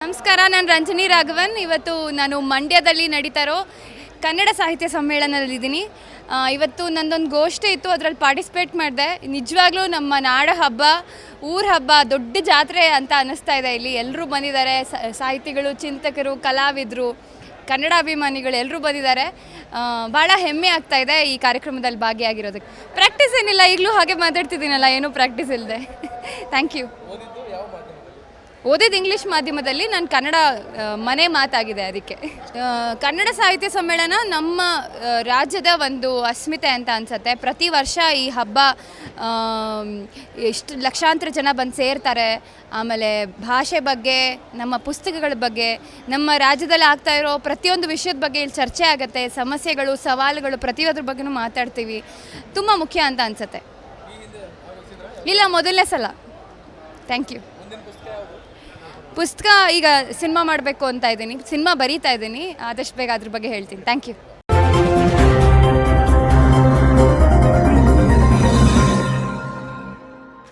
ನಮಸ್ಕಾರ, ನಾನು ರಂಜನಿ ರಾಘವನ್. ಇವತ್ತು ನಾನು ಮಂಡ್ಯದಲ್ಲಿ ನಡೀತಾ ಇರೋ ಕನ್ನಡ ಸಾಹಿತ್ಯ ಸಮ್ಮೇಳನದಲ್ಲಿದ್ದೀನಿ. ಇವತ್ತು ನಂದೊಂದು ಗೋಷ್ಠಿ ಇತ್ತು, ಅದರಲ್ಲಿ ಪಾರ್ಟಿಸಿಪೇಟ್ ಮಾಡಿದೆ. ನಿಜವಾಗ್ಲೂ ನಮ್ಮ ನಾಡ ಹಬ್ಬ, ಊರ ಹಬ್ಬ, ದೊಡ್ಡ ಜಾತ್ರೆ ಅಂತ ಅನ್ನಿಸ್ತಾ ಇದೆ. ಇಲ್ಲಿ ಎಲ್ಲರೂ ಬಂದಿದ್ದಾರೆ, ಸಾಹಿತಿಗಳು, ಚಿಂತಕರು, ಕಲಾವಿದರು, ಕನ್ನಡ ಅಭಿಮಾನಿಗಳು ಎಲ್ಲರೂ ಬಂದಿದ್ದಾರೆ. ಭಾಳ ಹೆಮ್ಮೆ ಆಗ್ತಾ ಇದೆ ಈ ಕಾರ್ಯಕ್ರಮದಲ್ಲಿ ಭಾಗಿಯಾಗಿರೋದಕ್ಕೆ. ಪ್ರಾಕ್ಟೀಸ್ ಏನಿಲ್ಲ, ಈಗಲೂ ಹಾಗೆ ಮಾತಾಡ್ತಿದ್ದೀನಲ್ಲ, ಏನೂ ಪ್ರಾಕ್ಟೀಸ್ ಇಲ್ಲದೆ. Thank you. ಓದಿದ್ದು ಇಂಗ್ಲೀಷ್ ಮಾಧ್ಯಮದಲ್ಲಿ, ನಾನು ಕನ್ನಡ ಮನೆ ಮಾತಾಗಿದೆ. ಅದಕ್ಕೆ ಕನ್ನಡ ಸಾಹಿತ್ಯ ಸಮ್ಮೇಳನ ನಮ್ಮ ರಾಜ್ಯದ ಒಂದು ಅಸ್ಮಿತೆ ಅಂತ ಅನಿಸುತ್ತೆ. ಪ್ರತಿ ವರ್ಷ ಈ ಹಬ್ಬ ಎಷ್ಟು ಲಕ್ಷಾಂತರ ಜನ ಬಂದು ಸೇರ್ತಾರೆ. ಆಮೇಲೆ ಭಾಷೆ ಬಗ್ಗೆ, ನಮ್ಮ ಪುಸ್ತಕಗಳ ಬಗ್ಗೆ, ನಮ್ಮ ರಾಜ್ಯದಲ್ಲಿ ಆಗ್ತಾ ಇರೋ ಪ್ರತಿಯೊಂದು ವಿಷಯದ ಬಗ್ಗೆ ಇಲ್ಲಿ ಚರ್ಚೆ ಆಗುತ್ತೆ. ಸಮಸ್ಯೆಗಳು, ಸವಾಲುಗಳು, ಪ್ರತಿಯೊಂದ್ರ ಬಗ್ಗೆನೂ ಮಾತಾಡ್ತೀವಿ. ತುಂಬ ಮುಖ್ಯ ಅಂತ ಅನಿಸುತ್ತೆ. ಇಲ್ಲ, ಮೊದಲನೇ ಸಲ. Thank you. ಪುಸ್ತಕ ಈಗ ಸಿನಿಮಾ ಮಾಡಬೇಕು ಅಂತ ಇದ್ದೀನಿ, ಸಿನಿಮಾ ಬರೀತಾ ಇದ್ದೀನಿ. ಆದಷ್ಟು ಬೇಗ ಅದ್ರ ಬಗ್ಗೆ ಹೇಳ್ತೀನಿ. Thank you.